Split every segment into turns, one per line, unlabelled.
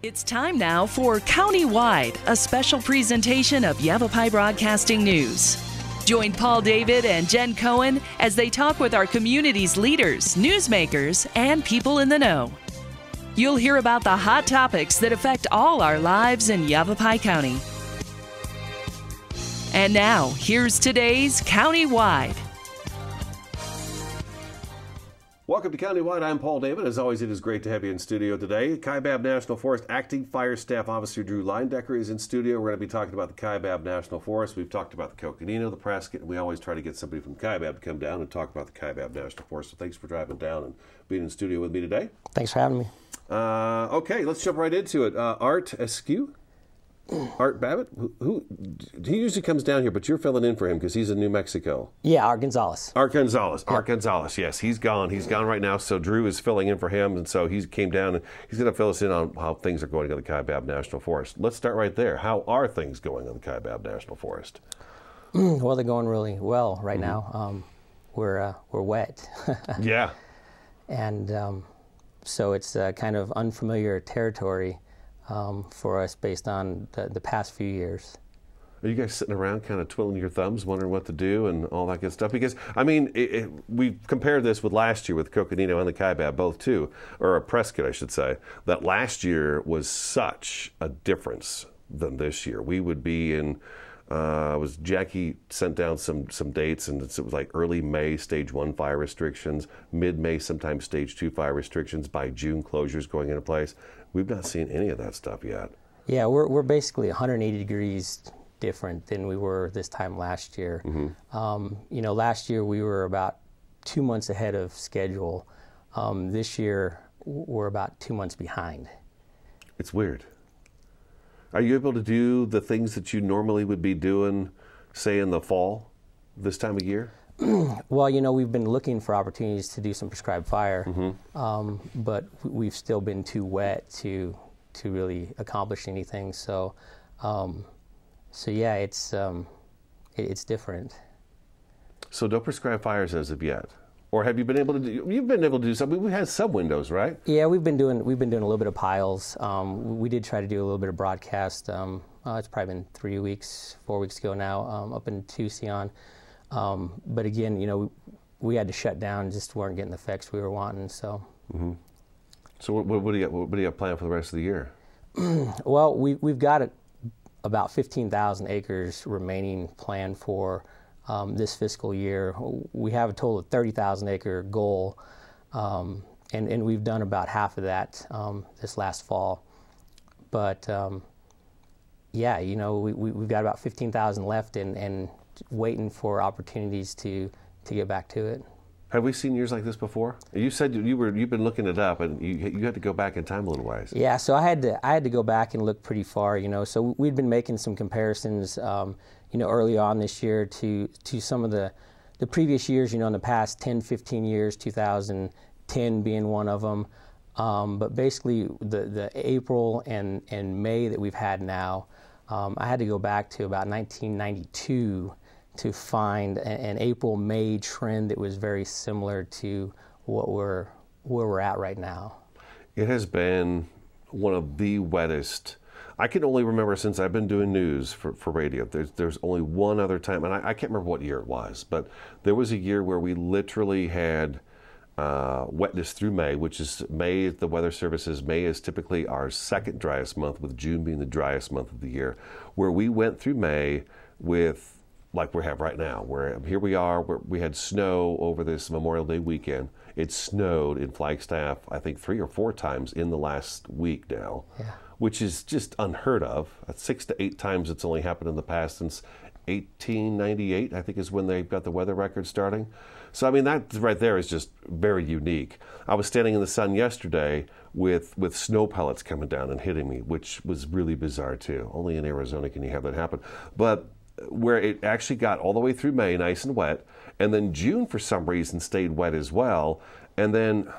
It's time now for Countywide, a special presentation of Yavapai Broadcasting News. Join Paul David and Jen Cohen as they talk with our community's leaders, newsmakers, and people in the know. You'll hear about the hot topics that affect all our lives in Yavapai County. And now, here's today's Countywide.
Welcome to Countywide. I'm Paul David. As always, it is great to have you in studio today. Kaibab National Forest Acting Fire Staff Officer Drew Leiendecker is in studio. We're going to be talking about the Kaibab National Forest. We've talked about the Coconino, the Prescott, and we always try to get somebody from Kaibab to come down and talk about the Kaibab National Forest. So thanks for driving down and being in studio with me today.
Thanks for having me.
Okay, let's jump right into it. Art Askew? Art Babbitt, who he usually comes down here, but you're filling in for him because he's in New Mexico.
Yeah, Art Gonzalez.
Art Gonzalez, yes. He's gone right now, so Drew is filling in for him, and so he came down, and he's going to fill us in on how things are going on the Kaibab National Forest. Let's start right there. How are things going on the Kaibab National Forest?
Well, they're going really well right now. We're wet.
Yeah.
And so it's kind of unfamiliar territory for us based on the past few years.
Are you guys sitting around kind of twiddling your thumbs, wondering what to do and all that good stuff? Because, I mean, we compared this with last year with Coconino and the Kaibab, both too, or a Prescott, I should say, that last year was such a difference than this year. We would be in, Jackie sent down some dates, and it was like early May, stage 1 fire restrictions, mid-May, sometimes stage 2 fire restrictions, by June closures going into place. We've not seen any of that stuff yet.
Yeah, we're basically 180 degrees different than we were this time last year. Last year we were about 2 months ahead of schedule. This year we're about 2 months behind. It's
weird. Are you able to do the things that you normally would be doing, say, in the fall, this time of year?
Well, we've been looking for opportunities to do some prescribed fire, but we've still been too wet to really accomplish anything. So yeah, it's different.
So no prescribed fires as of yet, or have you been able to do? You've been able to do something. We've had some windows, right?
Yeah, we've been doing a little bit of piles. We did try to do a little bit of broadcast. It's probably been 4 weeks ago now, up in Tucson. But again, we had to shut down, just weren't getting the effects we were wanting. So,
So what do you have planned for the rest of the year?
Well, we've got about 15,000 acres remaining planned for this fiscal year. We have a total of 30,000 acre goal, and we've done about half of that this last fall. But yeah, we've got about 15,000 left, and waiting for opportunities to get back to it.
Have we seen years like this before? You said you've been looking it up, and you had to go back in time a little ways.
Yeah, so I had to go back and look pretty far. So we'd been making some comparisons, early on this year to some of the previous years. In the past 10, 15 years, 2010 being one of them. But basically, the April and May that we've had now, I had to go back to about 1992. To find an April-May trend that was very similar to where we're at right now.
It has been one of the wettest. I can only remember, since I've been doing news for radio, there's only one other time, and I can't remember what year it was, but there was a year where we literally had wetness through May, which is May, the Weather Service says May is typically our second driest month, with June being the driest month of the year, where we went through May with, like we have right now, where here we are, where we had snow over this Memorial Day weekend. It snowed in Flagstaff, I think 3 or 4 times in the last week now, which is just unheard of. 6 to 8 times it's only happened in the past since 1898, I think is when they got the weather record starting. So, I mean, that right there is just very unique. I was standing in the sun yesterday with snow pellets coming down and hitting me, which was really bizarre too. Only in Arizona can you have that happen. But where it actually got all the way through May, nice and wet, and then June for some reason stayed wet as well. And then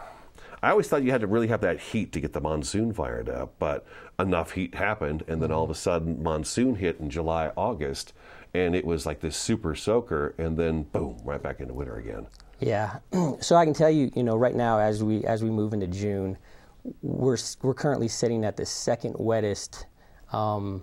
I always thought you had to really have that heat to get the monsoon fired up, but enough heat happened, and then all of a sudden monsoon hit in July, August, and it was like this super soaker, and then boom, right back into winter again.
Yeah, so I can tell you, right now as we move into June, we're currently sitting at the second wettest, that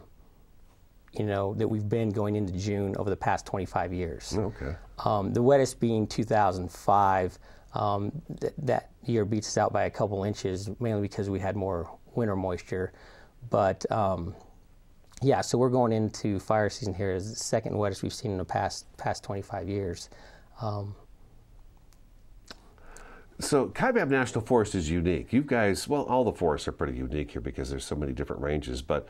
we've been going into June over the past 25 years.
Okay.
The wettest being 2005. That year beats us out by a couple inches, mainly because we had more winter moisture. But yeah, so we're going into fire season here as the second wettest we've seen in the past 25 years.
So Kaibab National Forest is unique. You guys, well, all the forests are pretty unique here because there's so many different ranges. But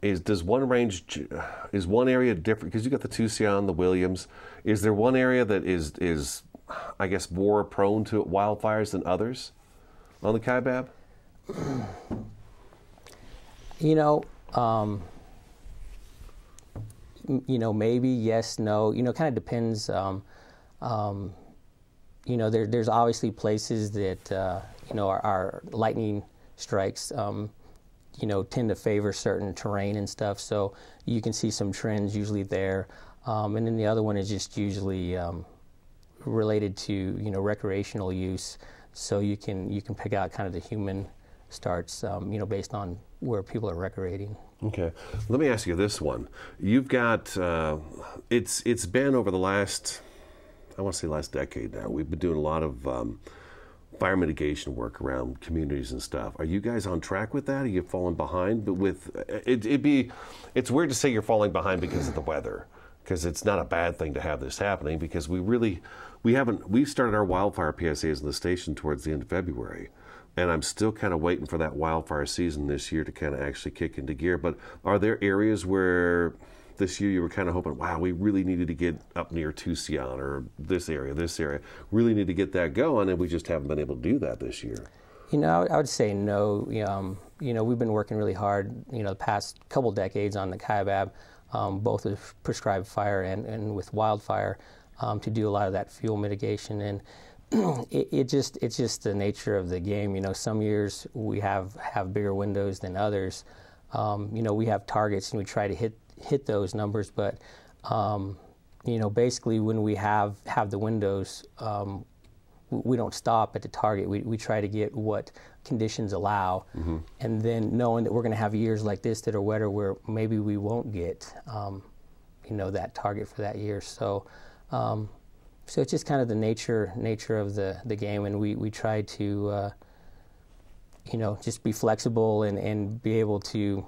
is one area different? Because you got the Tucson, the Williams. Is there one area that is I guess more prone to wildfires than others on the Kaibab?
Maybe yes, no. Kind of depends. There's obviously places that our lightning strikes tend to favor certain terrain and stuff. So you can see some trends usually there, and then the other one is just usually related to recreational use. So you can pick out kind of the human starts based on where people are recreating.
Okay, let me ask you this one. You've got it's been over the last, I want to say last decade now. We've been doing a lot of fire mitigation work around communities and stuff. Are you guys on track with that? Are you falling behind? But it's weird to say you're falling behind because of the weather, because it's not a bad thing to have this happening, because we started our wildfire PSAs in the station towards the end of February. And I'm still kind of waiting for that wildfire season this year to kind of actually kick into gear. But are there areas where this year you were kind of hoping, wow, we really needed to get up near Tucson or this area, really need to get that going, and we just haven't been able to do that this year?
I would say no. We've been working really hard, the past couple decades on the Kaibab, both with prescribed fire and with wildfire, to do a lot of that fuel mitigation. And it's just the nature of the game. Some years we have bigger windows than others. We have targets and we try to hit those numbers, but basically when we have the windows, we don't stop at the target. We try to get what conditions allow, mm-hmm. and then knowing that we're going to have years like this that are wetter where maybe we won't get that target for that year. So it's just kind of the nature of the game, and we try to just be flexible and be able to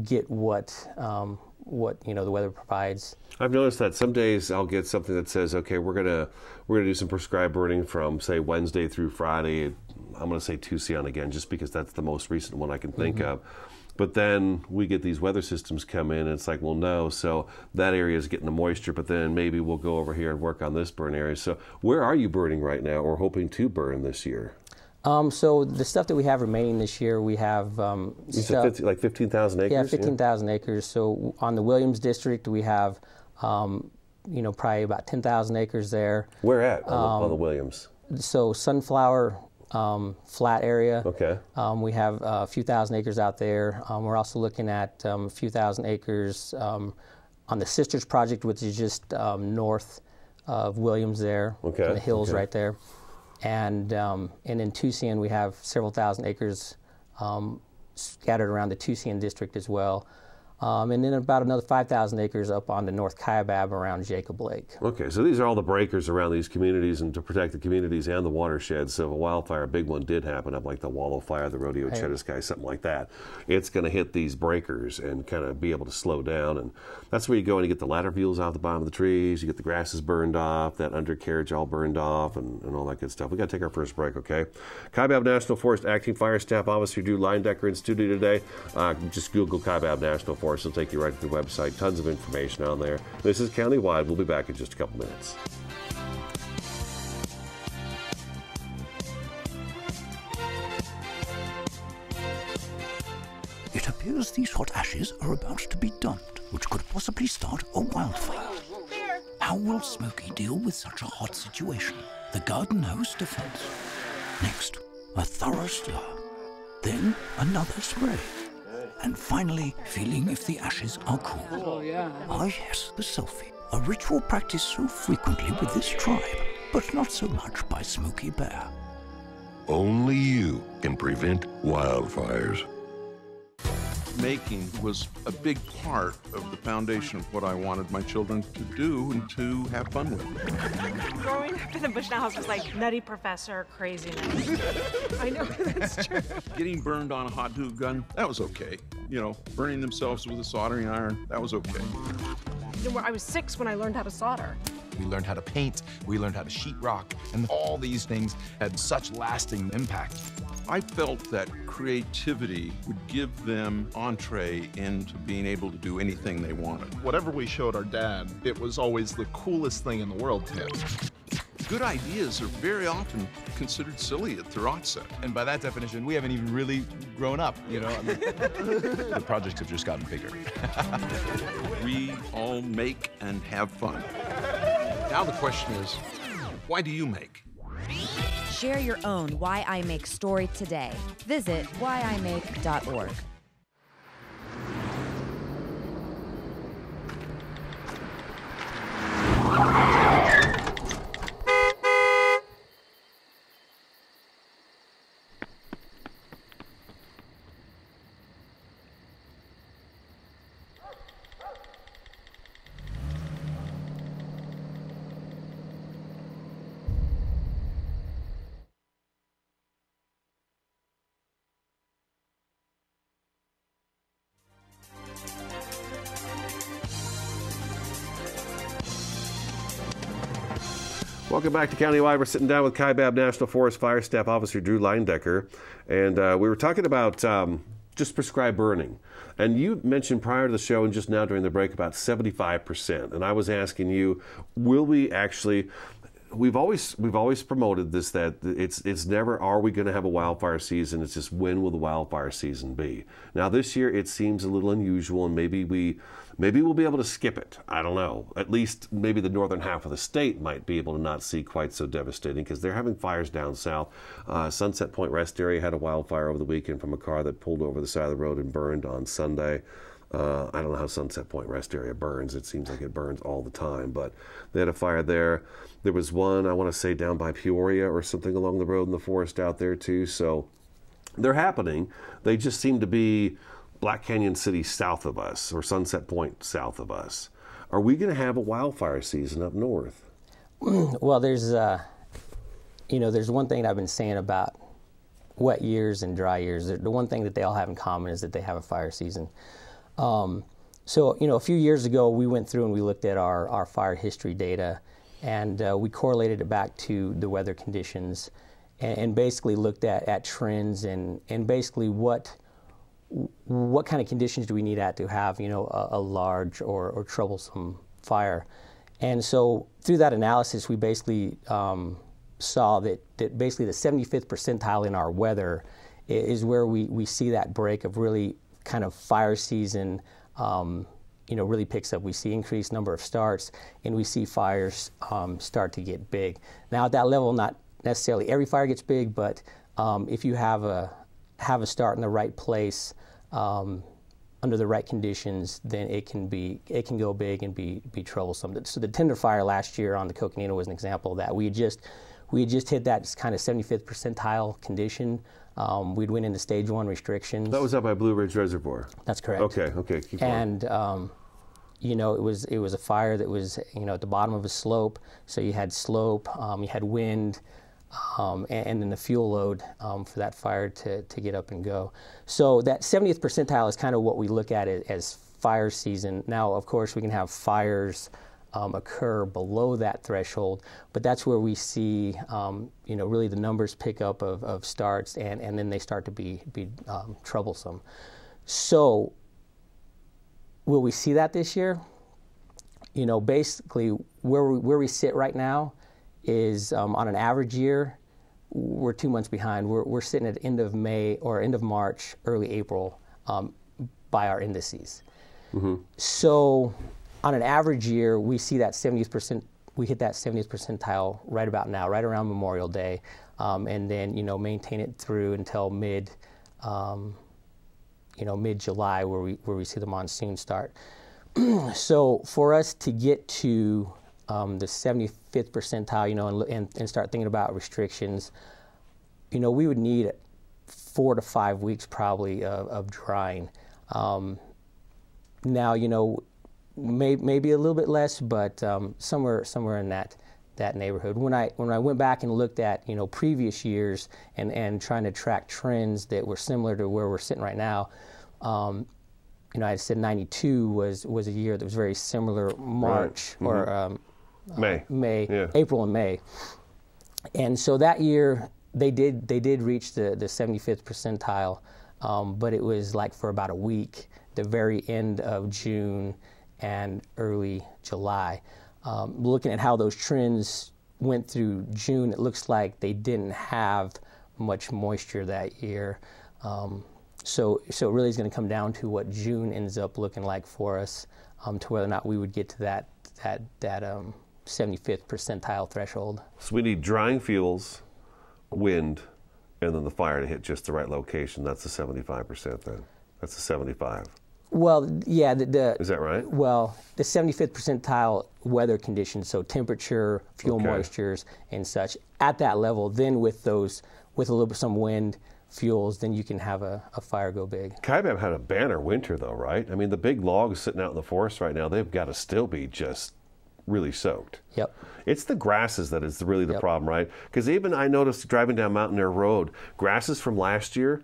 get what the weather provides.
I've noticed that some days I'll get something that says, okay, we're gonna do some prescribed burning from, say, Wednesday through Friday. I'm gonna say Tucson again, just because that's the most recent one I can think mm-hmm. of. But then we get these weather systems come in, and it's like, well, no, so that area is getting the moisture, but then maybe we'll go over here and work on this burn area. So where are you burning right now, or hoping to burn this year?
So the stuff that we have remaining this year, we have
you said like 15,000 acres?
Yeah, 15,000 acres. So on the Williams district, we have probably about 10,000 acres there.
Where at on the Williams?
So Sunflower flat area.
Okay.
We have a few thousand acres out there. We're also looking at a few thousand acres on the Sisters Project, which is just north of Williams there.
Okay.
In the hills right there. And in Tucson, we have several thousand acres scattered around the Tucson district as well. And then about another 5,000 acres up on the North Kaibab around Jacob Lake.
Okay, so these are all the breakers around these communities and to protect the communities and the watersheds. So if a wildfire, a big one did happen up like the Wallow Fire, the Rodeo Cheddar Sky, something like that, it's going to hit these breakers and kind of be able to slow down. And that's where you go and you get the ladder views off the bottom of the trees, you get the grasses burned off, that undercarriage all burned off, and all that good stuff. We got to take our first break, okay? Kaibab National Forest Acting Fire Staff Officer Drew Leiendecker in studio today. Just Google Kaibab National Forest. It'll take you right to the website. Tons of information on there. This is Countywide. We'll be back in just a couple minutes.
It appears these hot ashes are about to be dumped, which could possibly start a wildfire. How will Smokey deal with such a hot situation? The garden hose defense. Next, a thorough stir. Then another spray. And finally, feeling if the ashes are cool.
Oh, yeah.
Ah, yes, the selfie. A ritual practiced so frequently with this tribe, but not so much by Smokey Bear.
Only you can prevent wildfires.
Making was a big part of the foundation of what I wanted my children to do and to have fun with.
Growing up in the Bushnell house was like Nutty Professor craziness. I know, that's true.
Getting burned on a hot glue gun, that was okay. You know, burning themselves with a soldering iron, that was okay.
I was 6 when I learned how to solder.
We learned how to paint, we learned how to sheetrock, and all these things had such lasting impact.
I felt that creativity would give them entree into being able to do anything they wanted.
Whatever we showed our dad, it was always the coolest thing in the world to him.
Good ideas are very often considered silly at their onset.
And by that definition, we haven't even really grown up, you know? I mean, the projects have just gotten bigger.
We all make and have fun. Now the question is, why do you make?
Share your own Why I Make story today. Visit whyimake.org.
Welcome back to Countywide. We're sitting down with Kaibab National Forest Fire Staff Officer Drew Leiendecker, and we were talking about just prescribed burning. And you mentioned prior to the show and just now during the break about 75%. And I was asking you, will we actually? We've always promoted this, that it's never are we going to have a wildfire season. It's just when will the wildfire season be? Now this year it seems a little unusual, and maybe we'll be able to skip it. I don't know. At least maybe the northern half of the state might be able to not see quite so devastating because they're having fires down south. Sunset Point Rest Area had a wildfire over the weekend from a car that pulled over the side of the road and burned on Sunday. I don't know how Sunset Point Rest Area burns. It seems like it burns all the time, but they had a fire there. There was one, I want to say, down by Peoria or something along the road in the forest out there too. So they're happening. They just seem to be Black Canyon City south of us or Sunset Point south of us. Are we going to have a wildfire season up north?
Well, there's one thing I've been saying about wet years and dry years. The one thing that they all have in common is that they have a fire season. So, a few years ago, we went through and we looked at our fire history data, and we correlated it back to the weather conditions and basically looked at trends and basically what kind of conditions do we need to have, a large or troublesome fire. And so through that analysis, we basically saw that basically the 75th percentile in our weather is where we see that break of really kind of fire season, really picks up. We see increased number of starts, and we see fires start to get big. Now at that level, not necessarily every fire gets big, but if you have a start in the right place, under the right conditions, then it can go big and be troublesome. So the Tinder fire last year on the Coconino was an example of that. We had just hit that kind of 75th percentile condition. We'd went into stage 1 restrictions.
That was up by Blue Ridge Reservoir.
That's correct.
Okay, keep going.
And it was a fire that was at the bottom of a slope. So you had slope, you had wind, and then the fuel load for that fire to get up and go. So that 70th percentile is kind of what we look at as fire season. Now, of course, we can have fires occur below that threshold, but that's where we see, really the numbers pick up of starts, and then they start to be troublesome. So, will we see that this year? Basically, where we sit right now is on an average year, we're 2 months behind. We're sitting at end of May or end of March, early April by our indices. Mm-hmm. So, on an average year, we see that 70th we hit that 70th percentile right about now, right around Memorial Day, and then maintain it through until mid-July, where we see the monsoon start. So for us to get to the 75th percentile, and start thinking about restrictions, we would need 4 to 5 weeks probably of drying. Now, maybe a little bit less, but somewhere in that neighborhood. When I went back and looked at previous years and trying to track trends that were similar to where we're sitting right now, I said 92 was a year that was very similar. March or May, yeah. April and May, and so that year they did reach the 75th percentile, but it was like for about a week, the very end of June and early July. Looking at how those trends went through June, it looks like they didn't have much moisture that year. So it really is going to come down to what June ends up looking like for us, to whether or not we would get to that 75th percentile threshold.
So we need drying fuels, wind, and then the fire to hit just the right location. That's the 75% then. That's the 75.
Well, yeah.
Is that right?
Well, the 75th percentile weather conditions, so temperature, fuel moistures, and such, at that level, then with a little bit some wind, fuels, then you can have a fire go big.
Kaibab had a banner winter though, right? I mean, the big logs sitting out in the forest right now, they've got to still be just really soaked.
Yep.
It's the grasses that is really the problem, right? Because even I noticed driving down Mountaineer Road, grasses from last year,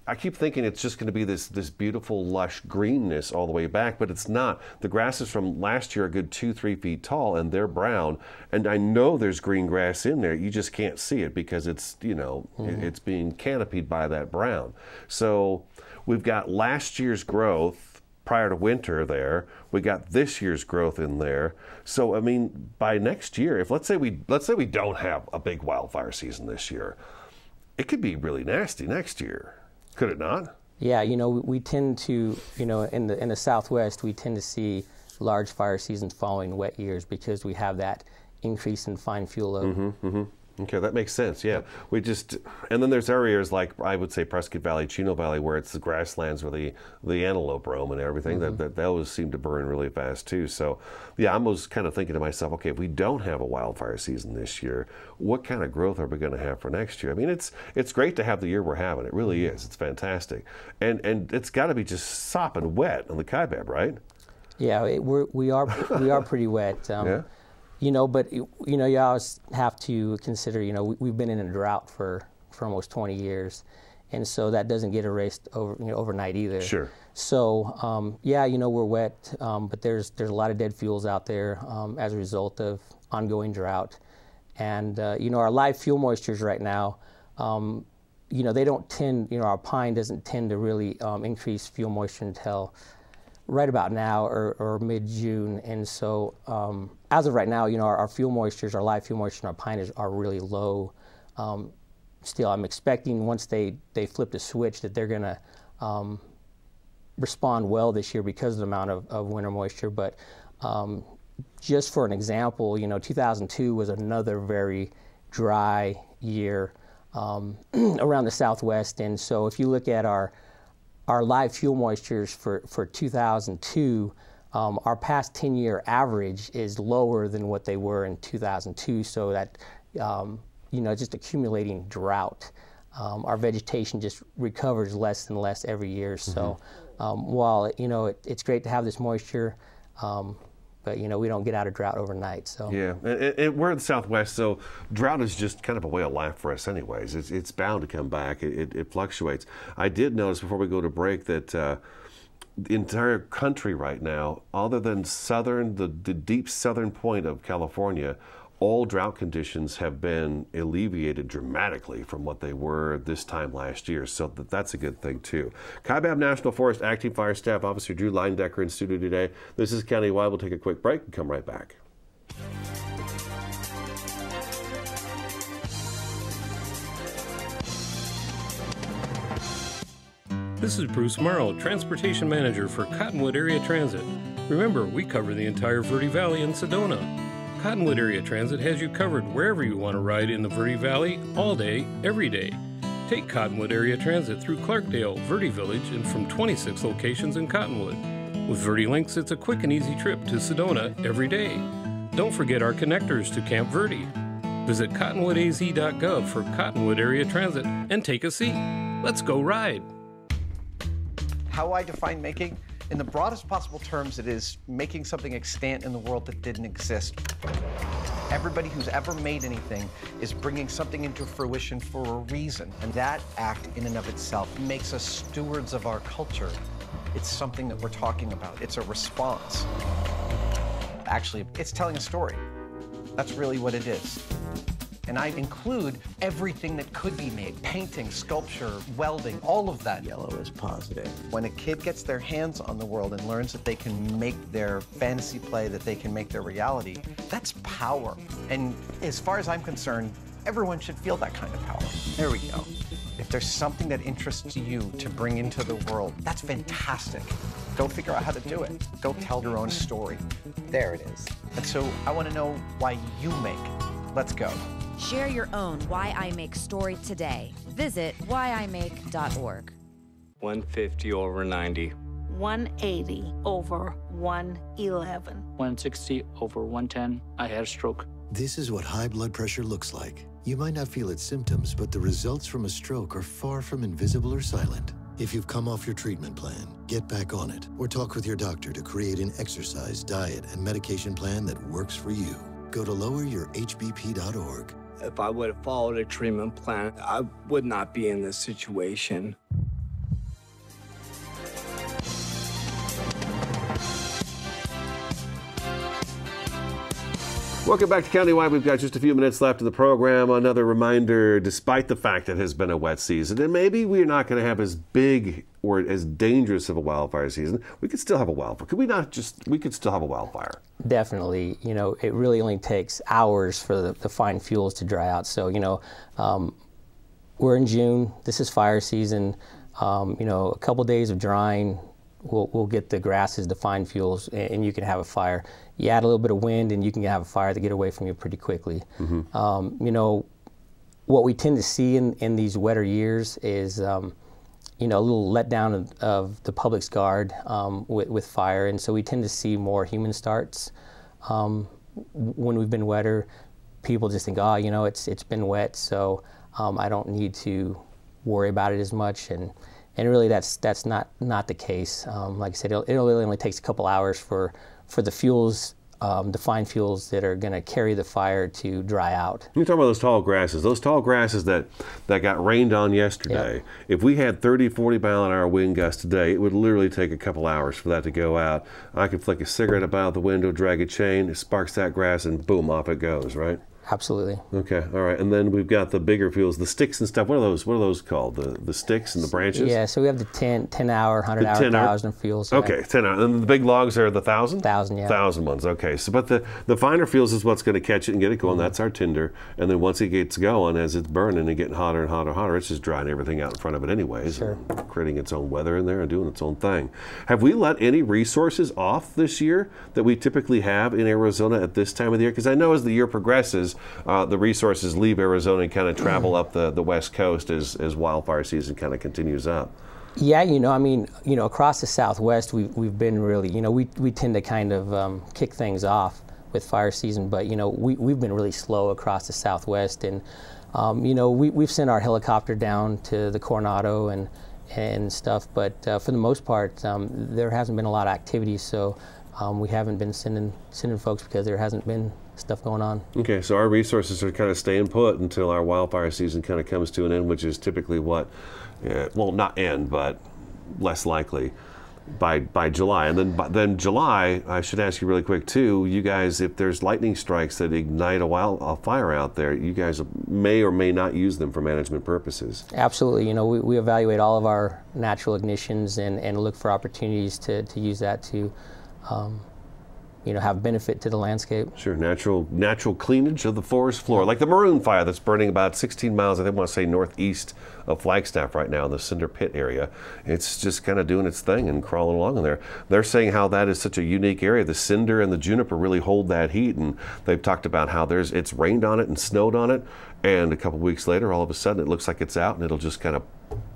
I keep thinking it's just going to be this beautiful lush greenness all the way back, but it's not. The grasses from last year are a good 2-3 feet tall, and they're brown. And I know there's green grass in there. You just can't see it because it's it's being canopied by that brown. So we've got last year's growth prior to winter there. We got this year's growth in there. So I mean, by next year, if let's say we don't have a big wildfire season this year, it could be really nasty next year, could it not?
Yeah, we tend to, in the Southwest, we tend to see large fire seasons following wet years because we have that increase in fine fuel load.
Okay, that makes sense, yeah. And then there's areas like, I would say, Prescott Valley, Chino Valley, where it's the grasslands where the antelope roam and everything, that those seem to burn really fast too. So, yeah, I was kind of thinking to myself, okay, if we don't have a wildfire season this year, what kind of growth are we going to have for next year? I mean, it's great to have the year we're having. It really is. It's fantastic. And it's got to be just sopping wet on the Kaibab, right?
Yeah, we are pretty wet.
Yeah.
But you always have to consider, we've been in a drought for almost 20 years, and so that doesn't get erased overnight either.
Sure.
So we're wet, but there's a lot of dead fuels out there as a result of ongoing drought, and our live fuel moistures right now, they don't tend, our pine doesn't tend to really increase fuel moisture until right about now or mid-June, and so as of right now, our fuel moistures, our live fuel moisture, and our pine are really low. Still, I'm expecting once they flip the switch that they're going to respond well this year because of the amount of winter moisture. But just for an example, 2002 was another very dry year around the Southwest, and so if you look at our live fuel moistures for 2002, our past 10-year average is lower than what they were in 2002. So that, just accumulating drought. Our vegetation just recovers less and less every year. So while, it's great to have this moisture, but, we don't get out of drought overnight. So
yeah, and we're in the Southwest, so drought is just kind of a way of life for us anyways. It's bound to come back. It fluctuates. I did notice before we go to break that the entire country right now, other than the deep southern point of California, all drought conditions have been alleviated dramatically from what they were this time last year. So that's a good thing too. Kaibab National Forest Acting Fire Staff Officer Drew Leiendecker in studio today. This is Countywide. We'll take a quick break and come right back.
This is Bruce Morrow, Transportation Manager for Cottonwood Area Transit. Remember, we cover the entire Verde Valley and Sedona. Cottonwood Area Transit has you covered wherever you want to ride in the Verde Valley, all day, every day. Take Cottonwood Area Transit through Clarkdale, Verde Village, and from 26 locations in Cottonwood. With Verde Links, it's a quick and easy trip to Sedona every day. Don't forget our connectors to Camp Verde. Visit cottonwoodaz.gov for Cottonwood Area Transit and take a seat. Let's go ride.
How I define making? In the broadest possible terms, it is making something extant in the world that didn't exist. Everybody who's ever made anything is bringing something into fruition for a reason, and that act in and of itself makes us stewards of our culture. It's something that we're talking about. It's a response. Actually, it's telling a story. That's really what it is. And I include everything that could be made: painting, sculpture, welding, all of that.
Yellow is positive.
When a kid gets their hands on the world and learns that they can make their fantasy play, that they can make their reality, that's power. And as far as I'm concerned, everyone should feel that kind of power. There we go. If there's something that interests you to bring into the world, that's fantastic. Go figure out how to do it. Go tell your own story. There it is. And so I want to know why you make. Let's go.
Share your own Why I Make story today. Visit whyimake.org.
150 over 90.
180 over 111.
160 over 110. I had a stroke.
This is what high blood pressure looks like. You might not feel its symptoms, but the results from a stroke are far from invisible or silent. If you've come off your treatment plan, get back on it, or talk with your doctor to create an exercise, diet, and medication plan that works for you. Go to loweryourhbp.org.
If I would have followed a treatment plan, I would not be in this situation.
Welcome back to Countywide. We've got just a few minutes left of the program. Another reminder, despite the fact that it has been a wet season, and maybe we're not going to have as big or as dangerous of a wildfire season, we could still have a wildfire. We could still have a wildfire.
Definitely. You know, it really only takes hours for the fine fuels to dry out. So, you know, we're in June. This is fire season. You know, a couple days of drying, we'll get the grasses, the fine fuels, and you can have a fire. You add a little bit of wind, and you can have a fire to get away from you pretty quickly. Mm-hmm. You know, what we tend to see in these wetter years is, you know, a little letdown of the public's guard with fire, and so we tend to see more human starts. When we've been wetter, people just think, oh, you know, it's been wet, so I don't need to worry about it as much, and really that's not the case. Like I said, it really only takes a couple hours for the fuels, the fine fuels that are going to carry the fire to dry out. You're talking about
those tall grasses that got rained on yesterday. Yep. If we had 30, 40 mile an hour wind gusts today, it would literally take a couple hours for that to go out. I could flick a cigarette up out the window, drag a chain, it sparks that grass, and boom, off it goes, right?
Absolutely.
Okay, all right. And then we've got the bigger fuels, the sticks and stuff. What are those called? The sticks and the branches?
Yeah, so we have the 10 hour, 100 hour, 1,000 fuels.
Okay, 10 hour. And the big logs are the 1,000?
1,000, yeah.
1,000 ones, okay. So, but the finer fuels is what's going to catch it and get it going. Mm-hmm. That's our tinder. And then once it gets going, as it's burning and getting hotter and hotter and hotter, it's just drying everything out in front of it anyways.
Sure.
And creating its own weather in there and doing its own thing. Have we let any resources off this year that we typically have in Arizona at this time of the year? Because I know as the year progresses, the resources leave Arizona and kind of travel up the west coast as wildfire season kind of continues up.
Yeah, you know, I mean, you know, across the Southwest, we've been really, you know, we tend to kind of kick things off with fire season, but you know, we've been really slow across the Southwest, and you know, we've sent our helicopter down to the Coronado and stuff, but for the most part, there hasn't been a lot of activity, so we haven't been sending folks because there hasn't been stuff going on. Okay,
so our resources are kind of staying put until our wildfire season kind of comes to an end, which is typically what, well, not end, but less likely by July. And then July, I should ask you really quick too, you guys, if there's lightning strikes that ignite a fire out there, you guys may or may not use them for management purposes.
Absolutely. You know, we evaluate all of our natural ignitions and look for opportunities to use that to you know, have benefit to the landscape.
Sure, natural cleanage of the forest floor, like the maroon fire that's burning about 16 miles, I want to say northeast of Flagstaff right now in the Cinder Pit area. It's just kind of doing its thing and crawling along in there. They're saying how that is such a unique area. The cinder and the juniper really hold that heat, and they've talked about how it's rained on it and snowed on it, and a couple weeks later, all of a sudden, it looks like it's out, and it'll just kind of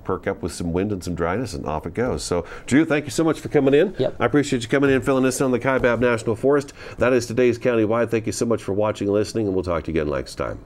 perk up with some wind and some dryness, and off it goes. So, Drew, thank you so much for coming in.
Yep.
I appreciate you coming in and filling us in on the Kaibab National Forest. That is today's Countywide. Thank you so much for watching and listening, and we'll talk to you again next time.